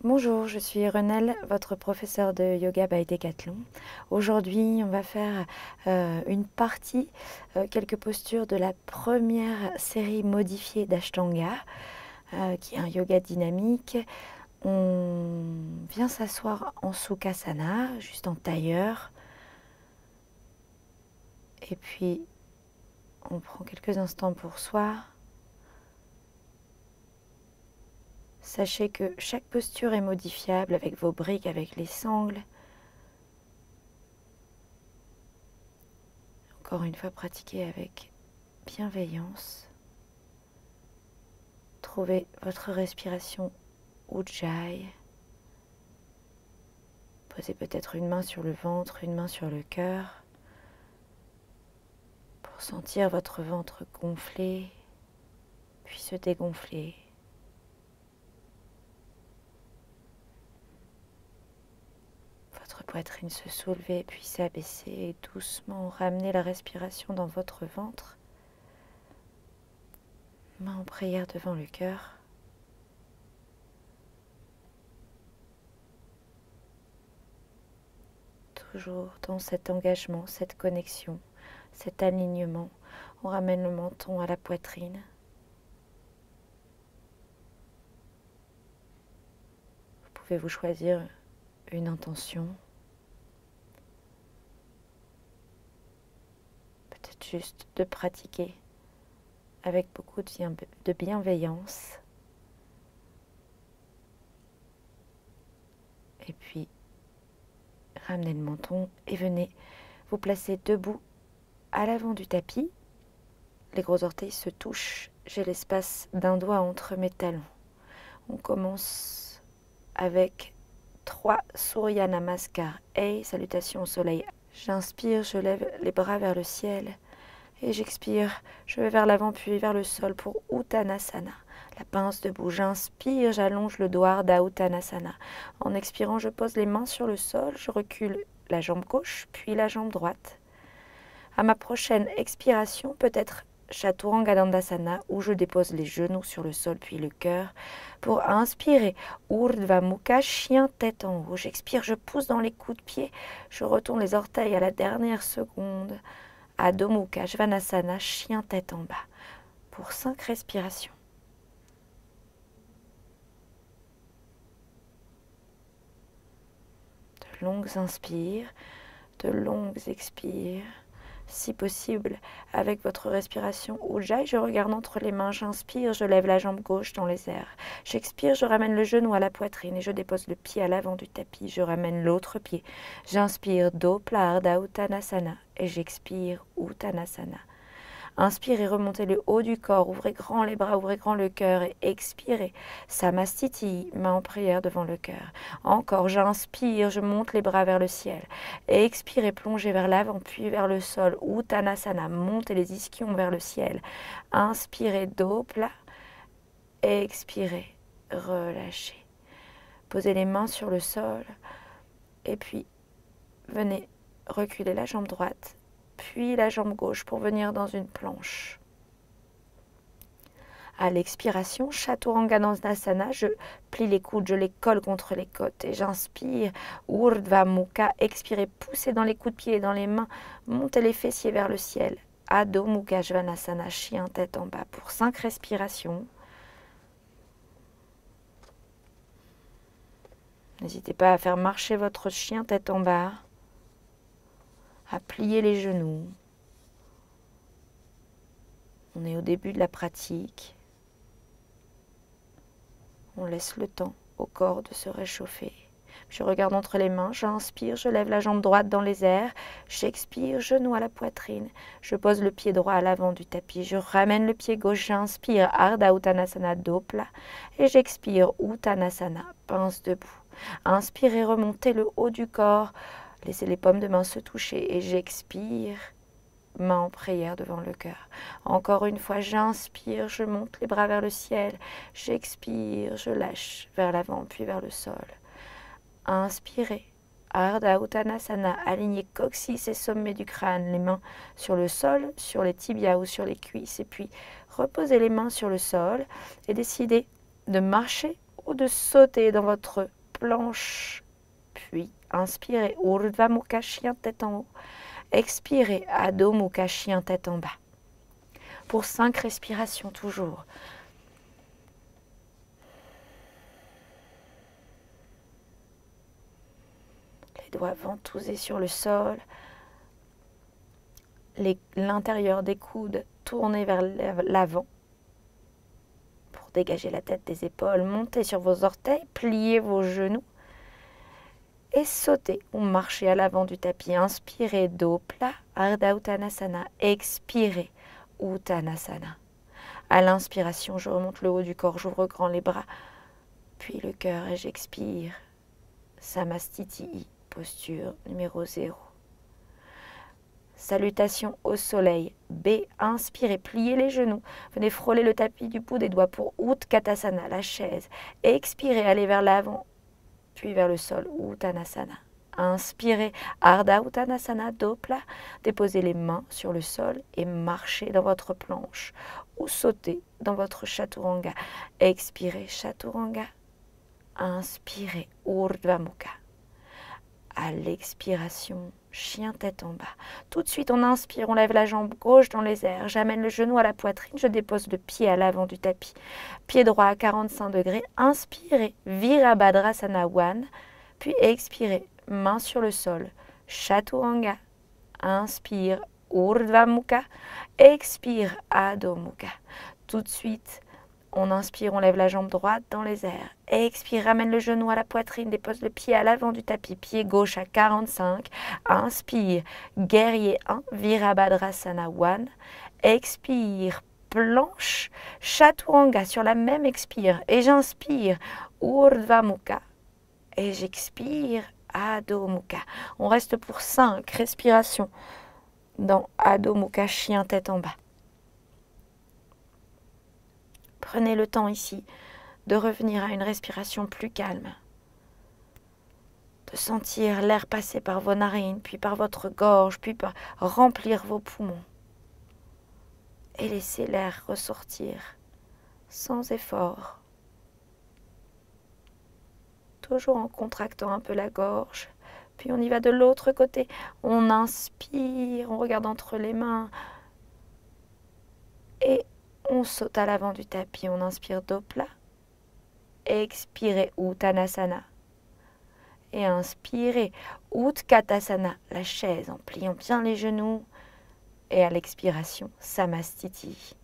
Bonjour, je suis Renelle, votre professeur de yoga by Decathlon. Aujourd'hui, on va faire une partie, quelques postures de la première série modifiée d'Ashtanga, qui est un yoga dynamique. On vient s'asseoir en Sukhasana, juste en tailleur. Et puis, on prend quelques instants pour soi. Sachez que chaque posture est modifiable avec vos briques, avec les sangles. Encore une fois, pratiquez avec bienveillance. Trouvez votre respiration Ujjayi. Posez peut-être une main sur le ventre, une main sur le cœur pour sentir votre ventre gonfler, puis se dégonfler. Votre poitrine se soulever, puis s'abaisser et doucement ramener la respiration dans votre ventre. Main en prière devant le cœur. Toujours dans cet engagement, cette connexion, cet alignement, on ramène le menton à la poitrine. Vous pouvez vous choisir une intention. Peut-être juste de pratiquer avec beaucoup de bienveillance. Et puis, ramenez le menton et venez vous placer debout à l'avant du tapis. Les gros orteils se touchent. J'ai l'espace d'un doigt entre mes talons. On commence avec 3 Surya Namaskar. Hey, salutations au soleil. J'inspire, je lève les bras vers le ciel. Et j'expire, je vais vers l'avant puis vers le sol pour Uttanasana. La pince debout, j'inspire, j'allonge le doigt d'Uttanasana. En expirant, je pose les mains sur le sol, je recule la jambe gauche puis la jambe droite. À ma prochaine expiration, peut-être Chaturanga Dandasana où je dépose les genoux sur le sol puis le cœur. Pour inspirer, Urdhva Mukha, chien tête en haut. J'expire, je pousse dans les coups de pied, je retourne les orteils à la dernière seconde. Adho Mukha Svanasana, chien tête en bas, pour 5 respirations. De longues inspires, de longues expires. Si possible, avec votre respiration Ujjayi, je regarde entre les mains, j'inspire, je lève la jambe gauche dans les airs. J'expire, je ramène le genou à la poitrine et je dépose le pied à l'avant du tapis. Je ramène l'autre pied. J'inspire Dopla Ardha Uttanasana et j'expire Uttanasana. Inspirez, remontez le haut du corps, ouvrez grand les bras, ouvrez grand le cœur et expirez. Samastiti, main en prière devant le cœur. Encore, j'inspire, je monte les bras vers le ciel. Expirez, plongez vers l'avant puis vers le sol. Uttanasana, montez les ischions vers le ciel. Inspirez, Dopla. Expirez, relâchez. Posez les mains sur le sol et puis venez reculer la jambe droite. Puis la jambe gauche pour venir dans une planche. À l'expiration, Chaturanga Dandasana, je plie les coudes, je les colle contre les côtes et j'inspire. Urdhva Mukha, expirez, poussez dans les coups de pied et dans les mains, montez les fessiers vers le ciel. Adho Mukha Svanasana, chien tête en bas pour 5 respirations. N'hésitez pas à faire marcher votre chien tête en bas, à plier les genoux. On est au début de la pratique. On laisse le temps au corps de se réchauffer. Je regarde entre les mains, j'inspire, je lève la jambe droite dans les airs, j'expire, genou à la poitrine, je pose le pied droit à l'avant du tapis, je ramène le pied gauche, j'inspire, Ardha Uttanasana Dopla, et j'expire, Uttanasana, pince debout. Inspirez, remontez le haut du corps, laissez les paumes de main se toucher, et j'expire, main en prière devant le cœur. Encore une fois, j'inspire, je monte les bras vers le ciel, j'expire, je lâche vers l'avant puis vers le sol. Inspirez, Ardha Uttanasana, alignez coccyx et sommet du crâne, les mains sur le sol, sur les tibias ou sur les cuisses, et puis reposez les mains sur le sol et décidez de marcher ou de sauter dans votre planche. Puis, inspirez, Urdhva Mukha, chien tête en haut. Expirez, Adho Mukha, chien tête en bas. Pour 5 respirations toujours. Les doigts ventouses sur le sol. L'intérieur des coudes tourné vers l'avant. Pour dégager la tête des épaules, montez sur vos orteils, pliez vos genoux. Et sautez ou marchez à l'avant du tapis. Inspirez, dos plat, Ardha Uttanasana. Expirez, Uttanasana. À l'inspiration, je remonte le haut du corps, j'ouvre grand les bras, puis le cœur et j'expire. Samastiti, posture numéro 0. Salutation au soleil. B. Inspirez, pliez les genoux. Venez frôler le tapis du bout des doigts pour Utkatasana, la chaise. Expirez, allez vers l'avant, puis vers le sol, Uttanasana. Inspirez, Ardha Uttanasana, dos plat. Déposez les mains sur le sol et marchez dans votre planche ou sautez dans votre Chaturanga. Expirez, Chaturanga. Inspirez, Urdhva Mukha. À l'expiration, chien tête en bas. Tout de suite, on inspire, on lève la jambe gauche dans les airs. J'amène le genou à la poitrine, je dépose le pied à l'avant du tapis. Pied droit à 45 degrés. Inspirez, Virabhadrasana One. Puis expirez, main sur le sol, Chaturanga. Inspire, Urdhva Mukha. Expire, Adho Mukha. Tout de suite, on inspire, on lève la jambe droite dans les airs. Expire, ramène le genou à la poitrine, dépose le pied à l'avant du tapis, pied gauche à 45. Inspire, guerrier 1, Virabhadrasana One. Expire, planche, Chaturanga sur la même expire. Et j'inspire, Urdhva Mukha. Et j'expire, Adho Mukha. On reste pour 5 respirations dans Adho Mukha, chien tête en bas. Prenez le temps ici de revenir à une respiration plus calme, de sentir l'air passer par vos narines, puis par votre gorge, puis par remplir vos poumons. Et laissez l'air ressortir sans effort, toujours en contractant un peu la gorge. Puis on y va de l'autre côté. On inspire, on regarde entre les mains et on saute à l'avant du tapis, on inspire dos plat. Expirez Uttanasana. Et inspirez Utkatasana, la chaise en pliant bien les genoux. Et à l'expiration, Samastiti.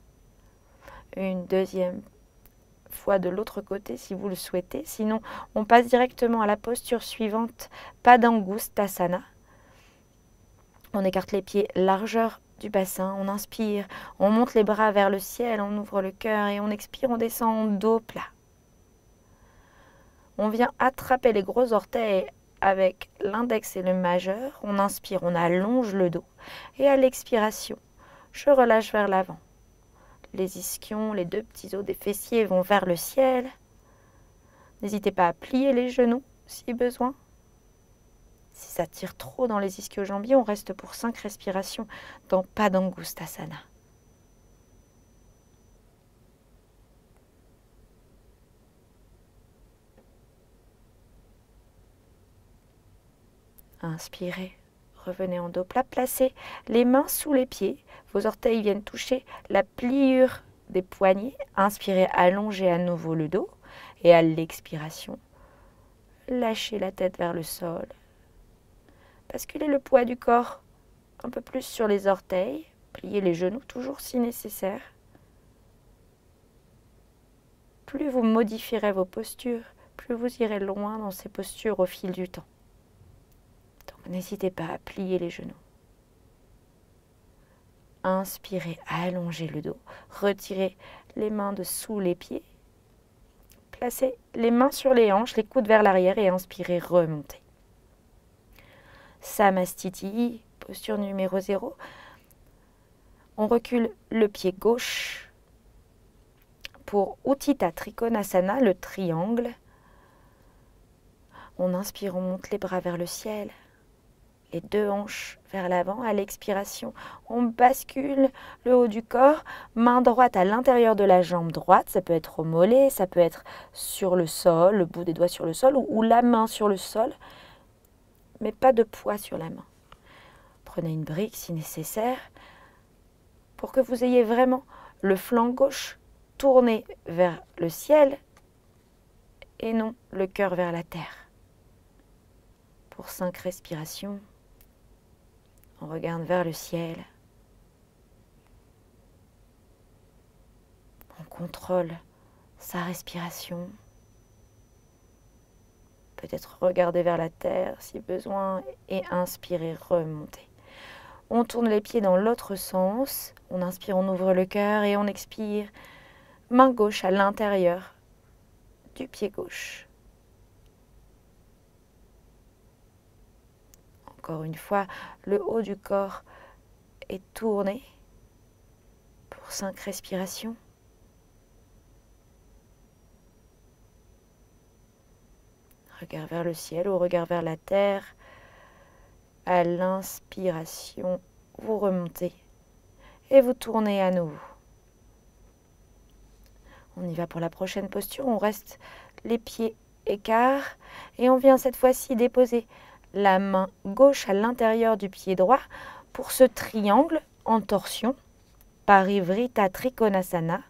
Une deuxième fois de l'autre côté si vous le souhaitez. Sinon, on passe directement à la posture suivante, Padangusthasana. On écarte les pieds, largeur du bassin, on inspire, on monte les bras vers le ciel, on ouvre le cœur et on expire, on descend en dos plat. On vient attraper les gros orteils avec l'index et le majeur. On inspire, on allonge le dos. Et à l'expiration, je relâche vers l'avant. Les ischions, les 2 petits os des fessiers vont vers le ciel. N'hésitez pas à plier les genoux si besoin. Si ça tire trop dans les ischio-jambiers, on reste pour 5 respirations dans Padangusthasana. Inspirez, revenez en dos plat, placez les mains sous les pieds. Vos orteils viennent toucher la pliure des poignets. Inspirez, allongez à nouveau le dos. Et à l'expiration, lâchez la tête vers le sol. Basculez le poids du corps un peu plus sur les orteils. Pliez les genoux, toujours si nécessaire. Plus vous modifierez vos postures, plus vous irez loin dans ces postures au fil du temps. Donc n'hésitez pas à plier les genoux. Inspirez, allongez le dos. Retirez les mains de sous les pieds. Placez les mains sur les hanches, les coudes vers l'arrière et inspirez, remontez. Samastiti, posture numéro 0. On recule le pied gauche pour Utthita Trikonasana, le triangle. On inspire, on monte les bras vers le ciel. les deux hanches vers l'avant. À l'expiration, on bascule le haut du corps, main droite à l'intérieur de la jambe droite. Ça peut être au mollet, ça peut être sur le sol, le bout des doigts sur le sol ou la main sur le sol, mais pas de poids sur la main. Prenez une brique si nécessaire pour que vous ayez vraiment le flanc gauche tourné vers le ciel et non le cœur vers la terre. Pour 5 respirations, on regarde vers le ciel. On contrôle sa respiration. Peut-être regarder vers la terre si besoin et inspirer, remonter. On tourne les pieds dans l'autre sens. On inspire, on ouvre le cœur et on expire. Main gauche à l'intérieur du pied gauche. Encore une fois, le haut du corps est tourné pour 5 respirations. Regard vers le ciel ou regard vers la terre. À l'inspiration, vous remontez et vous tournez à nouveau. On y va pour la prochaine posture. On reste les pieds écarts et on vient cette fois-ci déposer la main gauche à l'intérieur du pied droit pour ce triangle en torsion, Parivrita Trikonasana.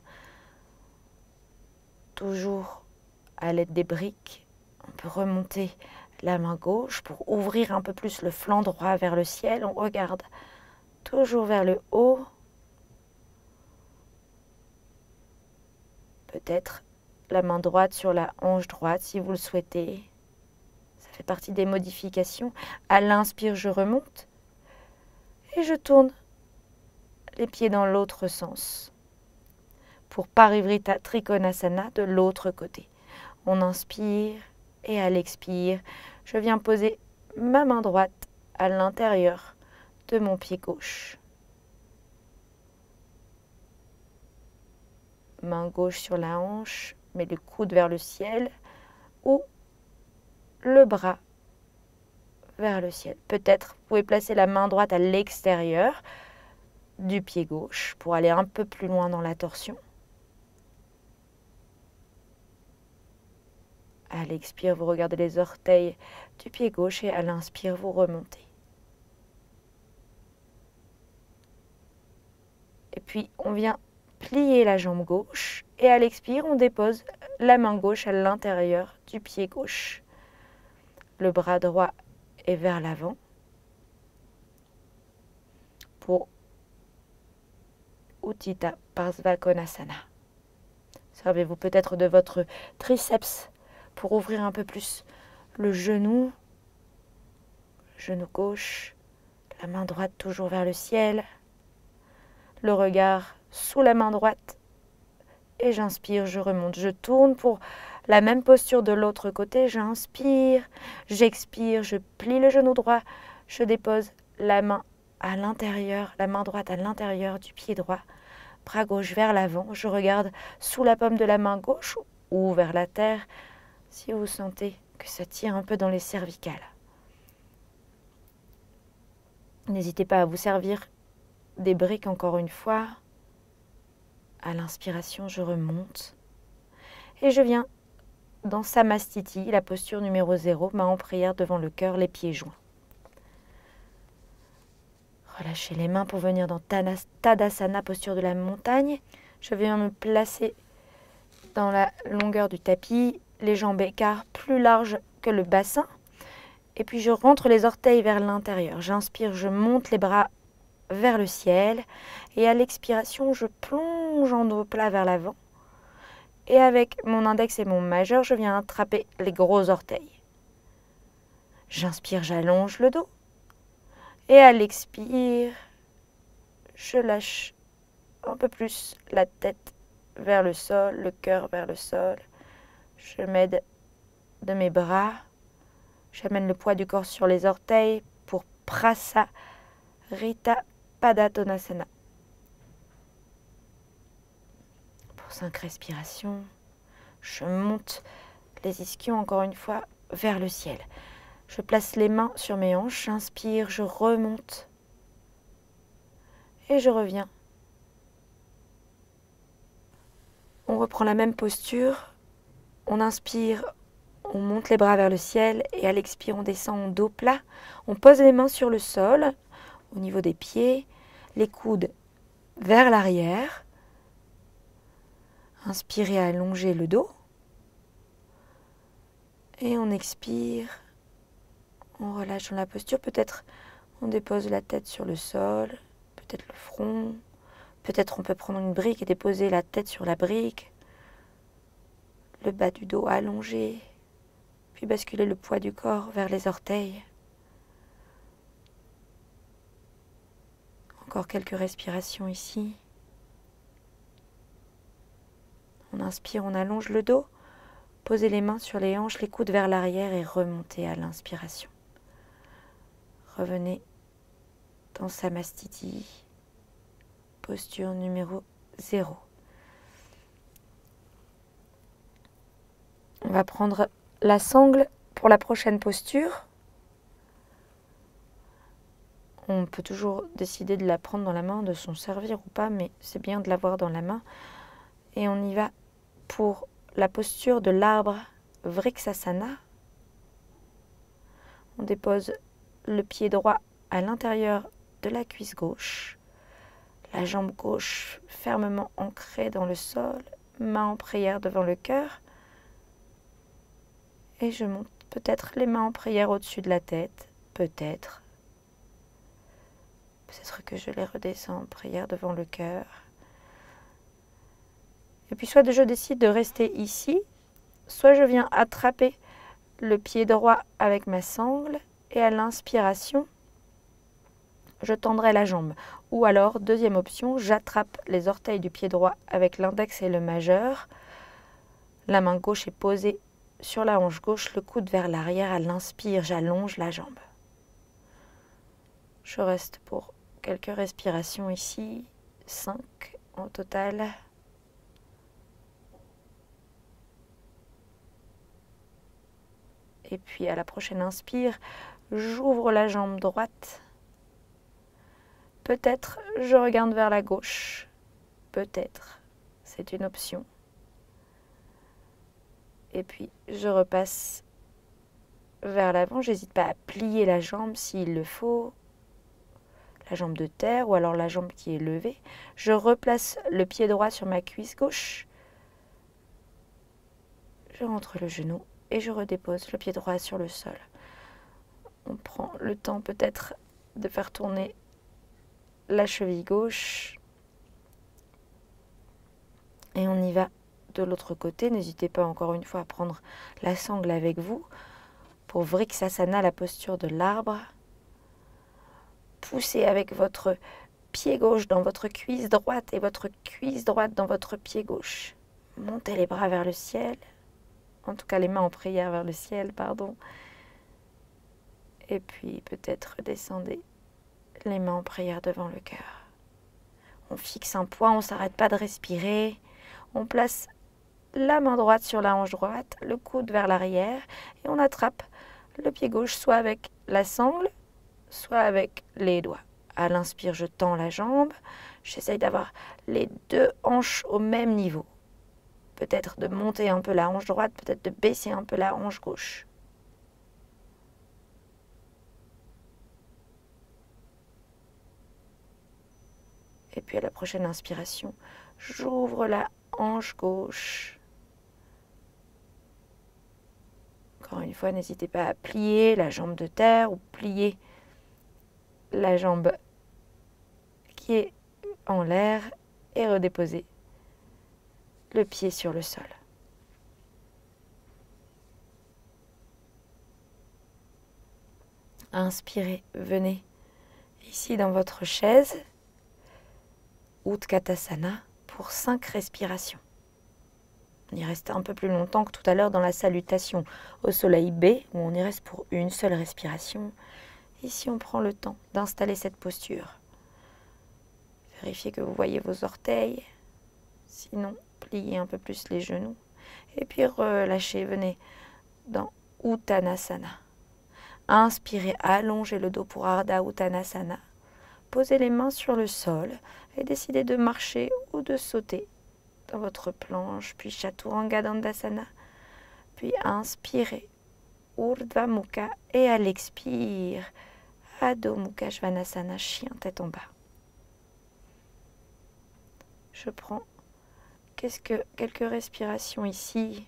Toujours à l'aide des briques, on peut remonter la main gauche pour ouvrir un peu plus le flanc droit vers le ciel. On regarde toujours vers le haut. Peut-être la main droite sur la hanche droite si vous le souhaitez. Ça fait partie des modifications. À l'inspire, je remonte et je tourne les pieds dans l'autre sens. Pour Parivrita Trikonasana de l'autre côté. On inspire et à l'expire, je viens poser ma main droite à l'intérieur de mon pied gauche. Main gauche sur la hanche, mets le coude vers le ciel ou le bras vers le ciel. Peut-être vous pouvez placer la main droite à l'extérieur du pied gauche pour aller un peu plus loin dans la torsion. À l'expire, vous regardez les orteils du pied gauche et à l'inspire, vous remontez. Et puis, on vient plier la jambe gauche et à l'expire, on dépose la main gauche à l'intérieur du pied gauche. Le bras droit est vers l'avant pour Utthita Parsvakonasana. Servez-vous peut-être de votre triceps pour ouvrir un peu plus le genou gauche, la main droite toujours vers le ciel, le regard sous la main droite et j'inspire, je remonte, je tourne pour la même posture de l'autre côté, j'inspire, j'expire, je plie le genou droit, je dépose la main à l'intérieur, la main droite à l'intérieur du pied droit, bras gauche vers l'avant, je regarde sous la paume de la main gauche ou vers la terre, si vous sentez que ça tire un peu dans les cervicales. N'hésitez pas à vous servir des briques encore une fois. À l'inspiration, je remonte. Et je viens dans Samastiti, la posture numéro 0, main en prière devant le cœur, les pieds joints. Relâchez les mains pour venir dans Tadasana, posture de la montagne. Je viens me placer dans la longueur du tapis, les jambes écarts plus larges que le bassin. Et puis je rentre les orteils vers l'intérieur. J'inspire, je monte les bras vers le ciel. Et à l'expiration, je plonge en dos plat vers l'avant. Et avec mon index et mon majeur, je viens attraper les gros orteils. J'inspire, j'allonge le dos. Et à l'expire, je lâche un peu plus la tête vers le sol, le cœur vers le sol. Je m'aide de mes bras. J'amène le poids du corps sur les orteils pour Prasarita Padottanasana. Pour 5 respirations, je monte les ischions encore une fois vers le ciel. Je place les mains sur mes hanches, j'inspire, je remonte et je reviens. On reprend la même posture, on inspire, on monte les bras vers le ciel et à l'expire on descend en dos plat. On pose les mains sur le sol, au niveau des pieds, les coudes vers l'arrière. Inspirez, allongez le dos. Et on expire, on relâche dans la posture. Peut-être on dépose la tête sur le sol, peut-être le front. Peut-être on peut prendre une brique et déposer la tête sur la brique. Le bas du dos allongé, puis basculer le poids du corps vers les orteils. Encore quelques respirations ici. On inspire, on allonge le dos. Posez les mains sur les hanches, les coudes vers l'arrière et remontez à l'inspiration. Revenez dans Samastiti, posture numéro 0. On va prendre la sangle pour la prochaine posture. On peut toujours décider de la prendre dans la main, de s'en servir ou pas, mais c'est bien de l'avoir dans la main. Et on y va pour la posture de l'arbre Vriksasana. On dépose le pied droit à l'intérieur de la cuisse gauche. La jambe gauche fermement ancrée dans le sol, main en prière devant le cœur. Et je monte peut-être les mains en prière au-dessus de la tête, peut-être. Peut-être que je les redescends en prière devant le cœur. Et puis soit je décide de rester ici, soit je viens attraper le pied droit avec ma sangle et à l'inspiration, je tendrai la jambe. Ou alors, deuxième option, j'attrape les orteils du pied droit avec l'index et le majeur. La main gauche est posée sur la hanche gauche, le coude vers l'arrière. À l'inspire, j'allonge la jambe. Je reste pour quelques respirations ici, 5 en total. Et puis à la prochaine inspire, j'ouvre la jambe droite. Peut-être je regarde vers la gauche. Peut-être, c'est une option. Et puis je repasse vers l'avant. J'hésite pas à plier la jambe s'il le faut. La jambe de terre ou alors la jambe qui est levée. Je replace le pied droit sur ma cuisse gauche. Je rentre le genou et je redépose le pied droit sur le sol. On prend le temps peut-être de faire tourner la cheville gauche. Et on y va de l'autre côté. N'hésitez pas encore une fois à prendre la sangle avec vous. Pour Vriksasana, la posture de l'arbre. Poussez avec votre pied gauche dans votre cuisse droite et votre cuisse droite dans votre pied gauche. Montez les bras vers le ciel. En tout cas, les mains en prière vers le ciel, pardon. Et puis, peut-être descendez les mains en prière devant le cœur. On fixe un poids, on ne s'arrête pas de respirer. On place la main droite sur la hanche droite, le coude vers l'arrière. Et on attrape le pied gauche, soit avec la sangle, soit avec les doigts. À l'inspire, je tends la jambe. J'essaye d'avoir les deux hanches au même niveau. Peut-être de monter un peu la hanche droite, peut-être de baisser un peu la hanche gauche. Et puis à la prochaine inspiration, j'ouvre la hanche gauche. Encore une fois, n'hésitez pas à plier la jambe de terre ou plier la jambe qui est en l'air et redéposer le pied sur le sol. Inspirez, venez ici dans votre chaise, Utkatasana, pour 5 respirations. On y reste un peu plus longtemps que tout à l'heure dans la salutation au soleil B, où on y reste pour une seule respiration. Ici, on prend le temps d'installer cette posture. Vérifiez que vous voyez vos orteils. Sinon, pliez un peu plus les genoux. Et puis relâchez, venez dans Uttanasana. Inspirez, allongez le dos pour Ardha Uttanasana. Posez les mains sur le sol et décidez de marcher ou de sauter dans votre planche, puis Chaturanga Dandasana. Puis inspirez, Urdhva Mukha, et à l'expire, Adho Mukha Svanasana, chien tête en bas. Je prends quelques respirations ici.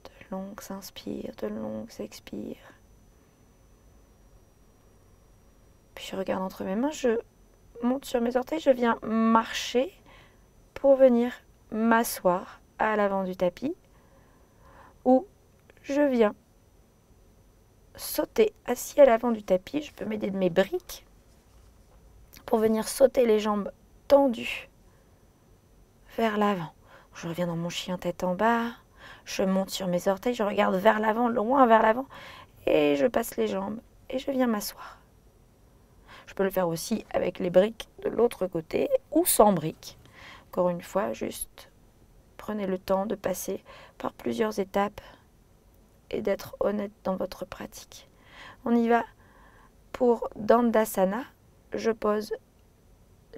De longues inspires, de longues expires. Puis je regarde entre mes mains, je monte sur mes orteils, je viens marcher pour venir m'asseoir à l'avant du tapis, ou je viens sauter assis à l'avant du tapis. Je peux m'aider de mes briques pour venir sauter les jambes tendues vers l'avant. Je reviens dans mon chien tête en bas, je monte sur mes orteils, je regarde vers l'avant, loin vers l'avant, et je passe les jambes et je viens m'asseoir. Je peux le faire aussi avec les briques de l'autre côté ou sans briques. Encore une fois, juste prenez le temps de passer par plusieurs étapes et d'être honnête dans votre pratique. On y va pour Dandasana. Je pose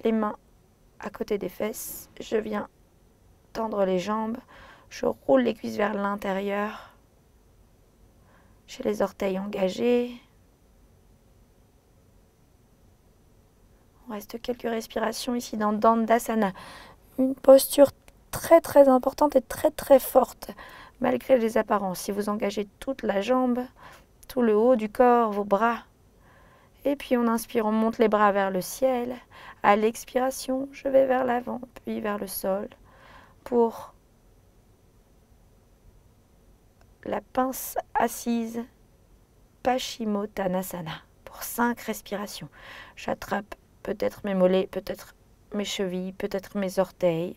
les mains à côté des fesses, je viens tendre les jambes, je roule les cuisses vers l'intérieur, j'ai les orteils engagés. On reste quelques respirations ici dans Dandasana, une posture très très importante et très très forte malgré les apparences. Si vous engagez toute la jambe, tout le haut du corps, vos bras, et puis on inspire, on monte les bras vers le ciel. À l'expiration, je vais vers l'avant, puis vers le sol pour la pince assise Paschimottanasana pour 5 respirations. J'attrape peut-être mes mollets, peut-être mes chevilles, peut-être mes orteils.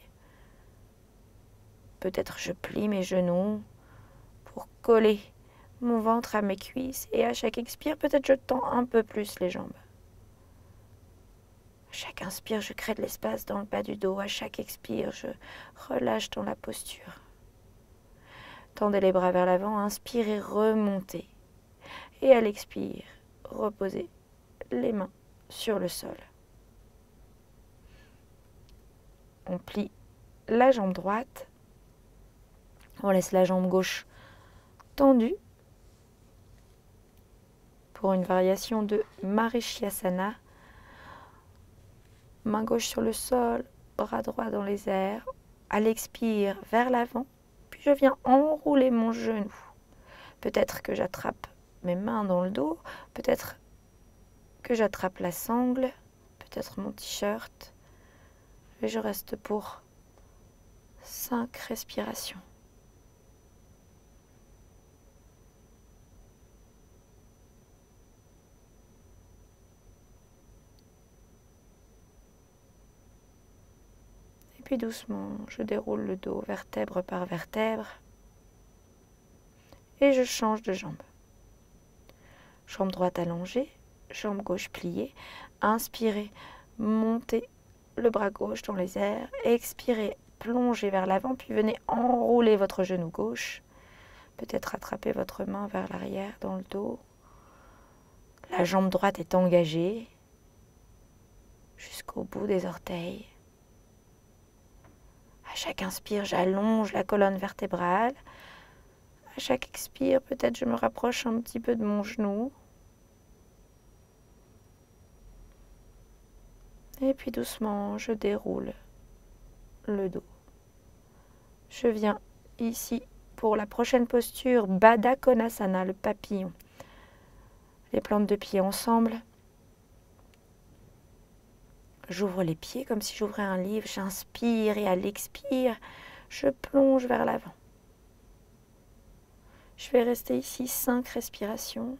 Peut-être je plie mes genoux pour coller mon ventre à mes cuisses. Et à chaque expire, peut-être je tends un peu plus les jambes. À chaque inspire, je crée de l'espace dans le bas du dos. À chaque expire, je relâche dans la posture. Tendez les bras vers l'avant, inspirez, remontez. Et à l'expire, reposez les mains sur le sol. On plie la jambe droite. On laisse la jambe gauche tendue pour une variation de Marishyasana. Main gauche sur le sol, bras droit dans les airs. À l'expire, vers l'avant. Puis je viens enrouler mon genou. Peut-être que j'attrape mes mains dans le dos. Peut-être que j'attrape la sangle. Peut-être mon t-shirt. Et je reste pour 5 respirations. Puis doucement, je déroule le dos vertèbre par vertèbre et je change de jambe. Jambe droite allongée, jambe gauche pliée. Inspirez, montez le bras gauche dans les airs. Expirez, plongez vers l'avant, puis venez enrouler votre genou gauche. Peut-être attraper votre main vers l'arrière dans le dos. La jambe droite est engagée jusqu'au bout des orteils. À chaque inspire, j'allonge la colonne vertébrale. À chaque expire, peut-être je me rapproche un petit peu de mon genou. Et puis doucement, je déroule le dos. Je viens ici pour la prochaine posture, Baddha Konasana, le papillon. Les plantes de pied ensemble. J'ouvre les pieds comme si j'ouvrais un livre, j'inspire et à l'expire, je plonge vers l'avant. Je vais rester ici 5 respirations.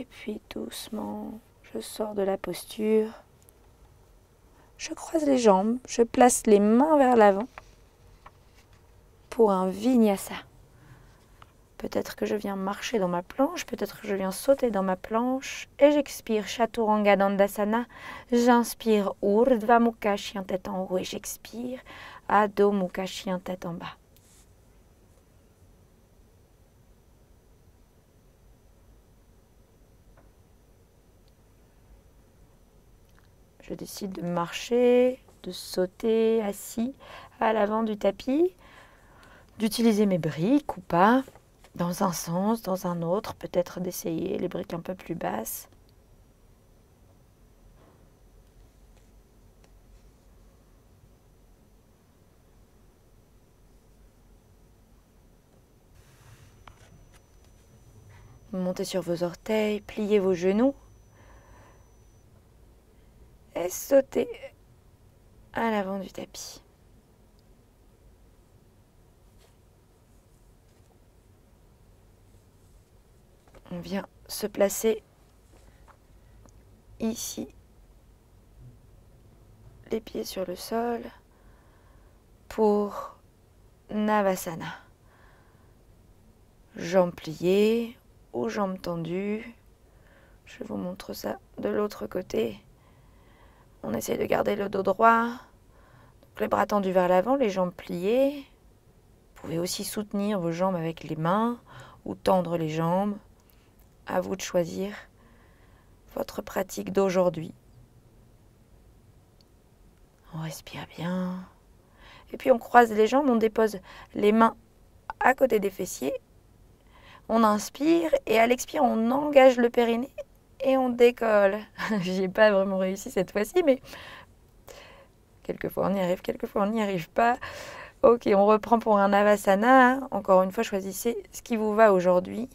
Et puis doucement, je sors de la posture. Je croise les jambes, je place les mains vers l'avant pour un vinyasa. Peut-être que je viens marcher dans ma planche, peut-être que je viens sauter dans ma planche. Et j'expire Chaturanga Dandasana. J'inspire Urdhva Mukha, chien tête en haut. Et j'expire Adho Mukha, chien tête en bas. Je décide de marcher, de sauter assis à l'avant du tapis, d'utiliser mes briques ou pas, dans un sens, dans un autre, peut-être d'essayer les briques un peu plus basses. Montez sur vos orteils, pliez vos genoux et sautez à l'avant du tapis. On vient se placer ici, les pieds sur le sol, pour Navasana. Jambes pliées ou jambes tendues. Je vous montre ça de l'autre côté. On essaie de garder le dos droit. Donc les bras tendus vers l'avant, les jambes pliées. Vous pouvez aussi soutenir vos jambes avec les mains ou tendre les jambes. À vous de choisir votre pratique d'aujourd'hui. On respire bien. Et puis on croise les jambes, on dépose les mains à côté des fessiers. On inspire et à l'expire, on engage le périnée et on décolle. J'y ai pas vraiment réussi cette fois-ci, mais quelquefois on y arrive, quelquefois on n'y arrive pas. Ok, on reprend pour un Navasana. Encore une fois, choisissez ce qui vous va aujourd'hui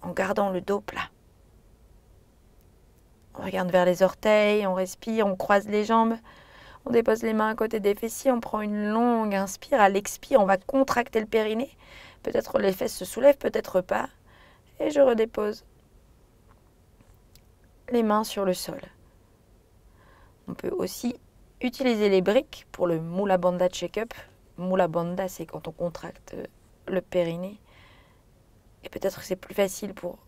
en gardant le dos plat. On regarde vers les orteils, on respire, on croise les jambes. On dépose les mains à côté des fessiers, on prend une longue inspire. À l'expire, on va contracter le périnée. Peut-être les fesses se soulèvent, peut-être pas. Et je redépose les mains sur le sol. On peut aussi utiliser les briques pour le Mula Bandha Check-up. Mula Bandha, c'est quand on contracte le périnée. Et peut-être que c'est plus facile pour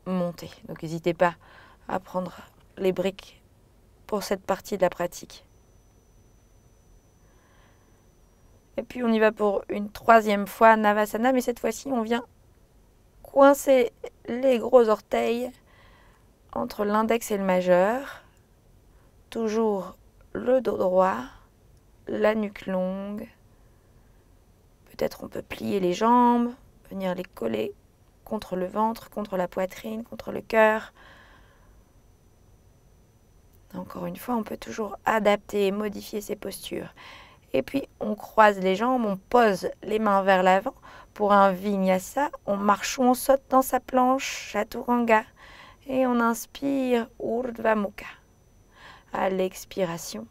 monter. Donc n'hésitez pas à prendre les briques pour cette partie de la pratique. Et puis on y va pour une troisième fois Navasana, mais cette fois-ci on vient coincer les gros orteils entre l'index et le majeur. Toujours le dos droit, la nuque longue. Peut-être on peut plier les jambes, venir les coller contre le ventre, contre la poitrine, contre le cœur. Encore une fois, on peut toujours adapter et modifier ses postures. Et puis, on croise les jambes, on pose les mains vers l'avant pour un vinyasa. On marche ou on saute dans sa planche, Chaturanga. Et on inspire Urdhva Mukha. À l'expiration,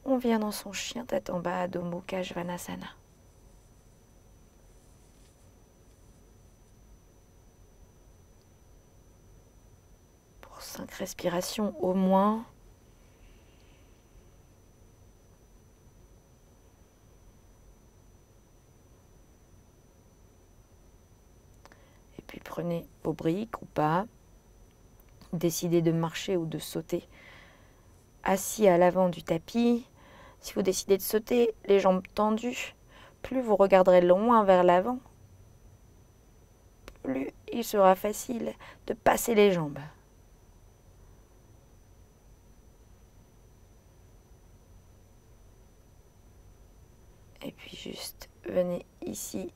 on vient dans son chien tête en bas, Adho Mukha Svanasana. Pour 5 respirations au moins. Puis prenez vos briques ou pas. Décidez de marcher ou de sauter assis à l'avant du tapis. Si vous décidez de sauter, les jambes tendues, plus vous regarderez loin vers l'avant, plus il sera facile de passer les jambes. Et puis juste venez ici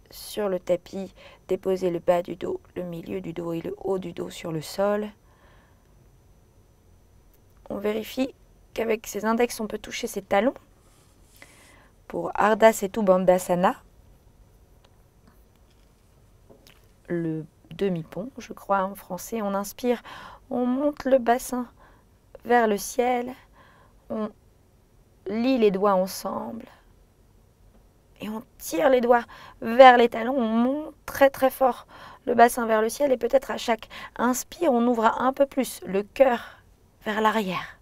sur le tapis, déposez le bas du dos, le milieu du dos et le haut du dos sur le sol. On vérifie qu'avec ses index, on peut toucher ses talons. Pour Ardha Setu Bandhasana, le demi-pont, je crois en français, on inspire, on monte le bassin vers le ciel, on lie les doigts ensemble Et on tire les doigts vers les talons, on monte très très fort le bassin vers le ciel et peut-être à chaque inspire, on ouvre un peu plus le cœur vers l'arrière.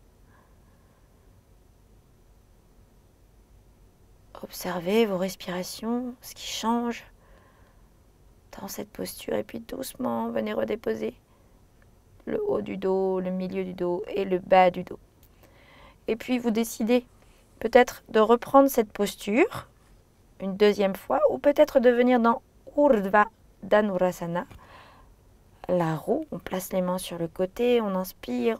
Observez vos respirations, ce qui change dans cette posture et puis doucement venez redéposer le haut du dos, le milieu du dos et le bas du dos. Et puis vous décidez peut-être de reprendre cette posture une deuxième fois ou peut-être de venir dans Urdhva Dhanurasana, la roue. On place les mains sur le côté, on inspire,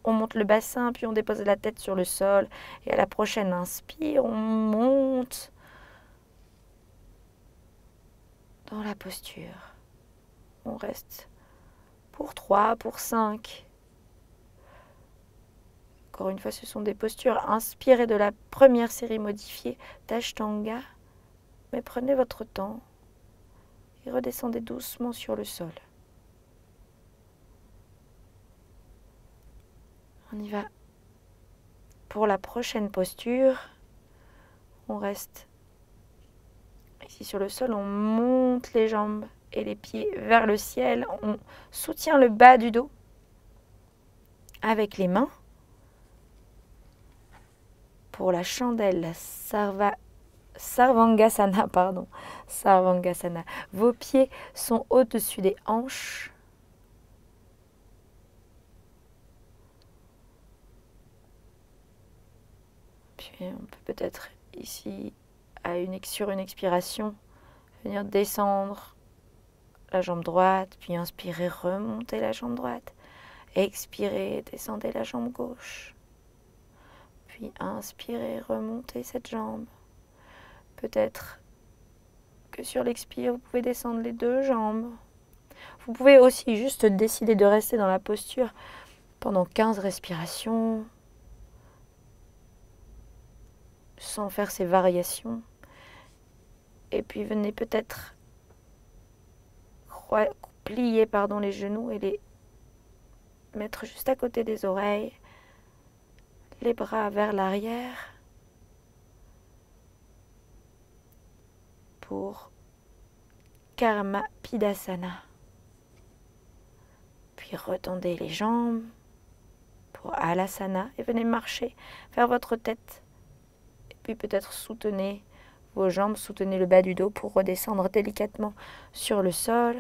on monte le bassin, puis on dépose la tête sur le sol. Et à la prochaine inspire, on monte dans la posture. On reste pour 3, pour 5. Encore une fois, ce sont des postures inspirées de la première série modifiée d'Ashtanga. Mais prenez votre temps et redescendez doucement sur le sol. On y va pour la prochaine posture. On reste ici sur le sol, on monte les jambes et les pieds vers le ciel. On soutient le bas du dos avec les mains. Pour la chandelle, la Sarvangasana, Sarvangasana. Vos pieds sont au-dessus des hanches. Puis on peut peut-être ici, sur une expiration, venir descendre la jambe droite, puis inspirer, remonter la jambe droite. Expirez, descendez la jambe gauche. Puis inspirez, remontez cette jambe. Peut-être que sur l'expire, vous pouvez descendre les deux jambes. Vous pouvez aussi juste décider de rester dans la posture pendant 15 respirations, sans faire ces variations. Et puis venez peut-être plier les genoux et les mettre juste à côté des oreilles, les bras vers l'arrière pour Karma Pidasana. Puis retendez les jambes pour Alasana et venez marcher vers votre tête. Et puis peut-être soutenez vos jambes, soutenez le bas du dos pour redescendre délicatement sur le sol.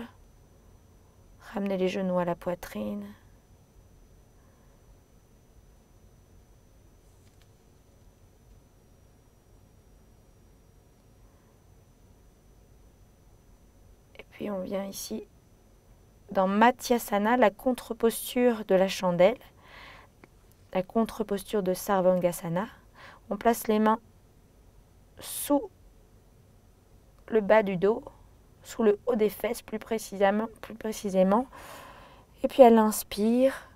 Ramenez les genoux à la poitrine. Et puis on vient ici dans Mathyasana, la contre-posture de la chandelle, la contre-posture de Sarvangasana. On place les mains sous le bas du dos, sous le haut des fesses plus précisément. Et puis à l'inspire,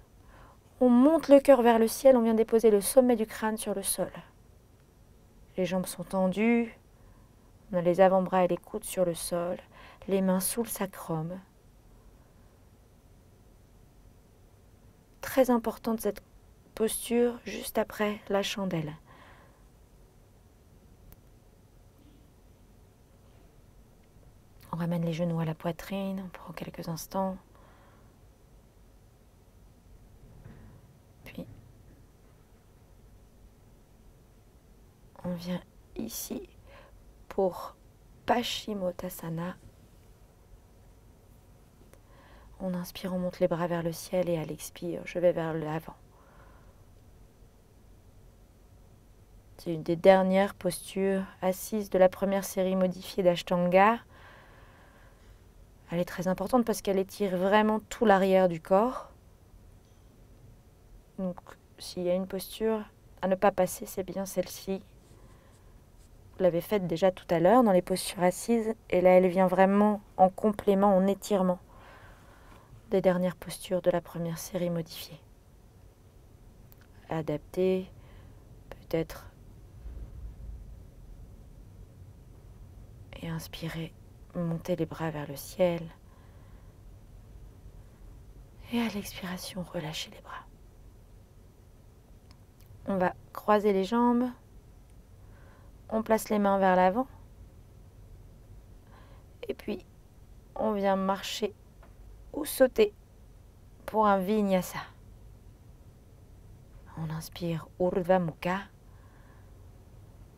on monte le cœur vers le ciel, on vient déposer le sommet du crâne sur le sol. Les jambes sont tendues, on a les avant-bras et les coudes sur le sol, les mains sous le sacrum. Très importante cette posture juste après la chandelle. On ramène les genoux à la poitrine, on prend quelques instants. Puis, on vient ici pour Paschimottanasana. On inspire, on monte les bras vers le ciel et à l'expire, je vais vers l'avant. C'est une des dernières postures assises de la première série modifiée d'Ashtanga. Elle est très importante parce qu'elle étire vraiment tout l'arrière du corps. Donc, s'il y a une posture à ne pas passer, c'est bien celle-ci. Vous l'avez faite déjà tout à l'heure dans les postures assises. Et là, elle vient vraiment en complément, en étirement des dernières postures de la première série modifiée. Adaptée, peut-être. Et inspirez, montez les bras vers le ciel. Et à l'expiration, relâchez les bras. On va croiser les jambes. On place les mains vers l'avant. Et puis, on vient marcher ou sauter pour un vinyasa. On inspire Urdhva Mukha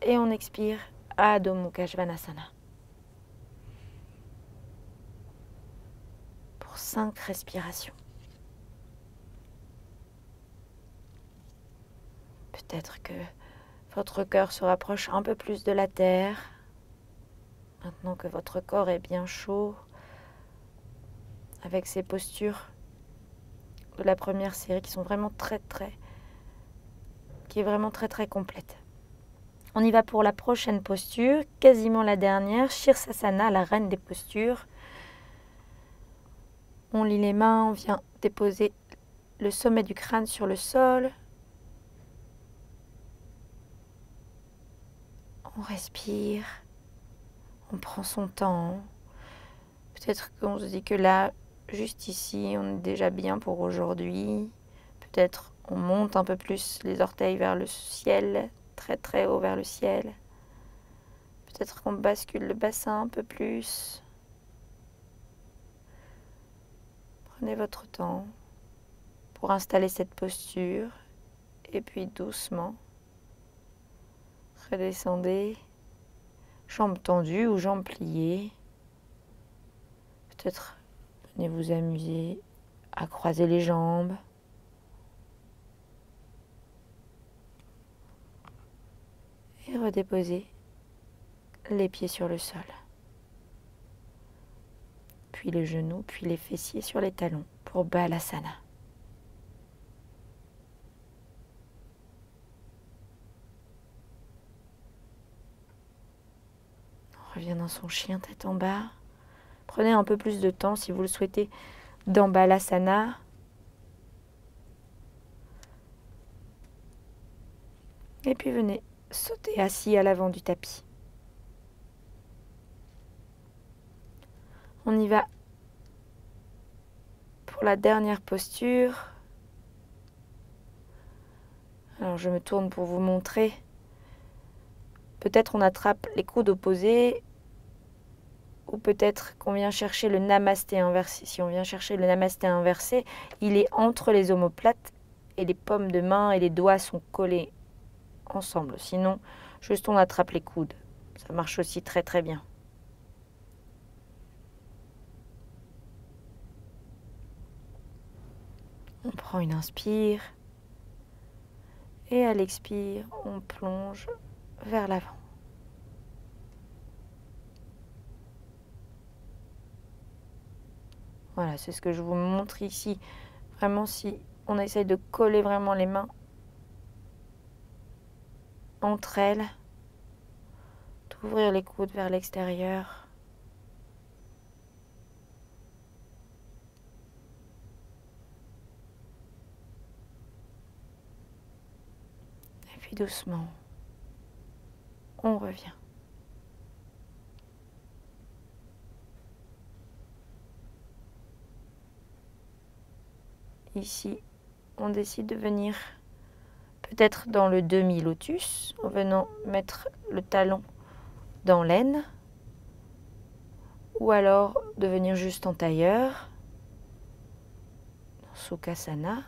et on expire Adho Mukha Svanasana. Pour 5 respirations. Peut-être que votre cœur se rapproche un peu plus de la terre. Maintenant que votre corps est bien chaud, avec ces postures de la première série qui sont vraiment qui est vraiment très complète. On y va pour la prochaine posture, quasiment la dernière, Shirsasana, la reine des postures. On lie les mains, on vient déposer le sommet du crâne sur le sol. On respire, on prend son temps. Peut-être qu'on se dit que là, juste ici, on est déjà bien pour aujourd'hui. Peut-être on monte un peu plus les orteils vers le ciel, très haut vers le ciel. Peut-être qu'on bascule le bassin un peu plus. Prenez votre temps pour installer cette posture et puis doucement, redescendez, jambes tendues ou jambes pliées. Peut-être venez vous amuser à croiser les jambes. Et redéposez les pieds sur le sol. Puis les genoux, puis les fessiers sur les talons pour Balasana. On revient dans son chien tête en bas. Prenez un peu plus de temps si vous le souhaitez dans Balasana. Et puis venez sauter assis à l'avant du tapis. On y va pour la dernière posture. Alors je me tourne pour vous montrer. Peut-être on attrape les coudes opposés ou peut-être qu'on vient chercher le namasté inversé. Si on vient chercher le namasté inversé, il est entre les omoplates et les paumes de main et les doigts sont collés ensemble. Sinon, juste on attrape les coudes. Ça marche aussi très bien. On prend une inspire et à l'expire, on plonge vers l'avant. Voilà, c'est ce que je vous montre ici. Vraiment, si on essaye de coller vraiment les mains entre elles, d'ouvrir les coudes vers l'extérieur. Et puis doucement, on revient. Ici, on décide de venir peut-être dans le demi-lotus, en venant mettre le talon dans l'aine, ou alors de venir juste en tailleur, dans Sukhasana,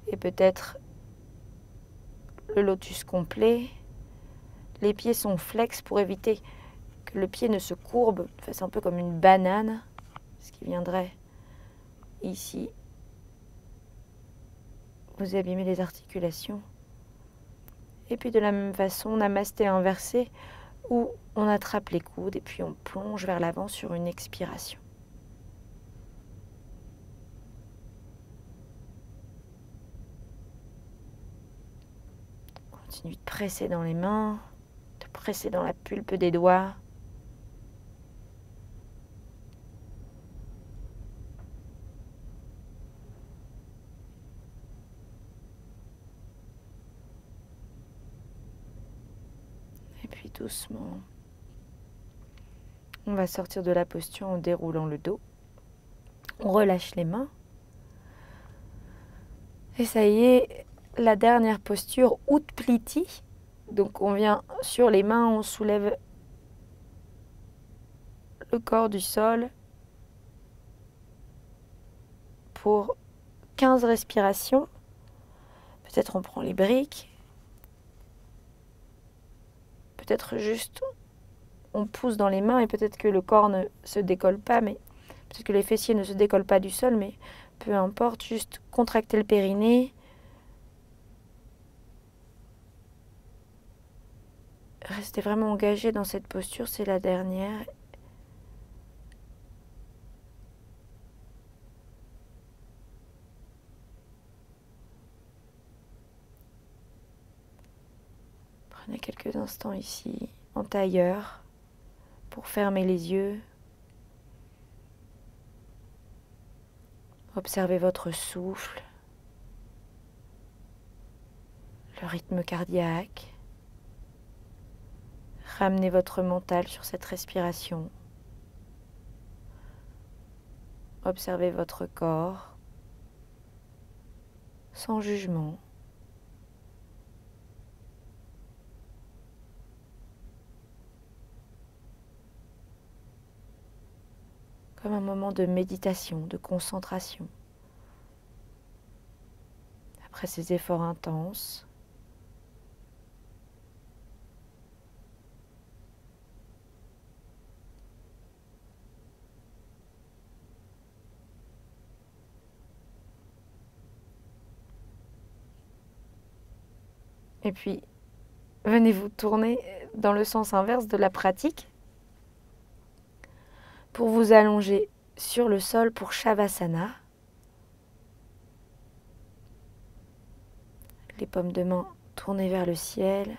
et peut-être le lotus complet. Les pieds sont flex pour éviter que le pied ne se courbe, fasse un peu comme une banane, ce qui viendrait ici vous abîmez les articulations. Et puis de la même façon, namasté inversé, où on attrape les coudes et puis on plonge vers l'avant sur une expiration. Continue de presser dans les mains, de presser dans la pulpe des doigts. Et puis doucement, on va sortir de la posture en déroulant le dos. On relâche les mains. Et ça y est, la dernière posture, Utpliti. Donc on vient sur les mains, on soulève le corps du sol pour 15 respirations. Peut-être on prend les briques. Peut-être juste on pousse dans les mains et peut-être que le corps ne se décolle pas, mais peut-être que les fessiers ne se décollent pas du sol, mais peu importe, juste contracter le périnée. Restez vraiment engagé dans cette posture, c'est la dernière. Prenez quelques instants ici, en tailleur, pour fermer les yeux. Observez votre souffle, le rythme cardiaque. Ramenez votre mental sur cette respiration. Observez votre corps sans jugement. Comme un moment de méditation, de concentration. Après ces efforts intenses, et puis venez vous tourner dans le sens inverse de la pratique pour vous allonger sur le sol pour Shavasana. Les paumes de main tournées vers le ciel,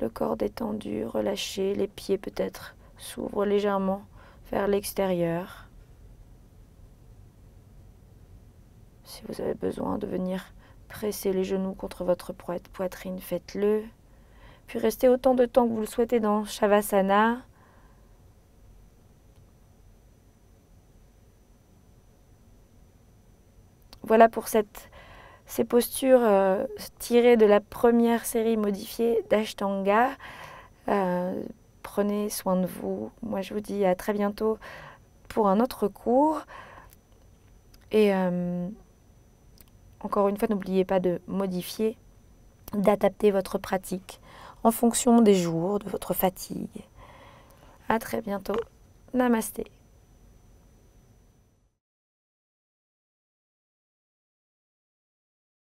le corps détendu, relâché, les pieds peut-être s'ouvrent légèrement vers l'extérieur. Si vous avez besoin de venir presser les genoux contre votre poitrine, faites-le. Puis restez autant de temps que vous le souhaitez dans Shavasana. Voilà pour ces postures tirées de la première série modifiée d'Ashtanga. Prenez soin de vous. Moi, je vous dis à très bientôt pour un autre cours. Et encore une fois, n'oubliez pas de modifier, d'adapter votre pratique en fonction des jours, de votre fatigue. À très bientôt. Namasté.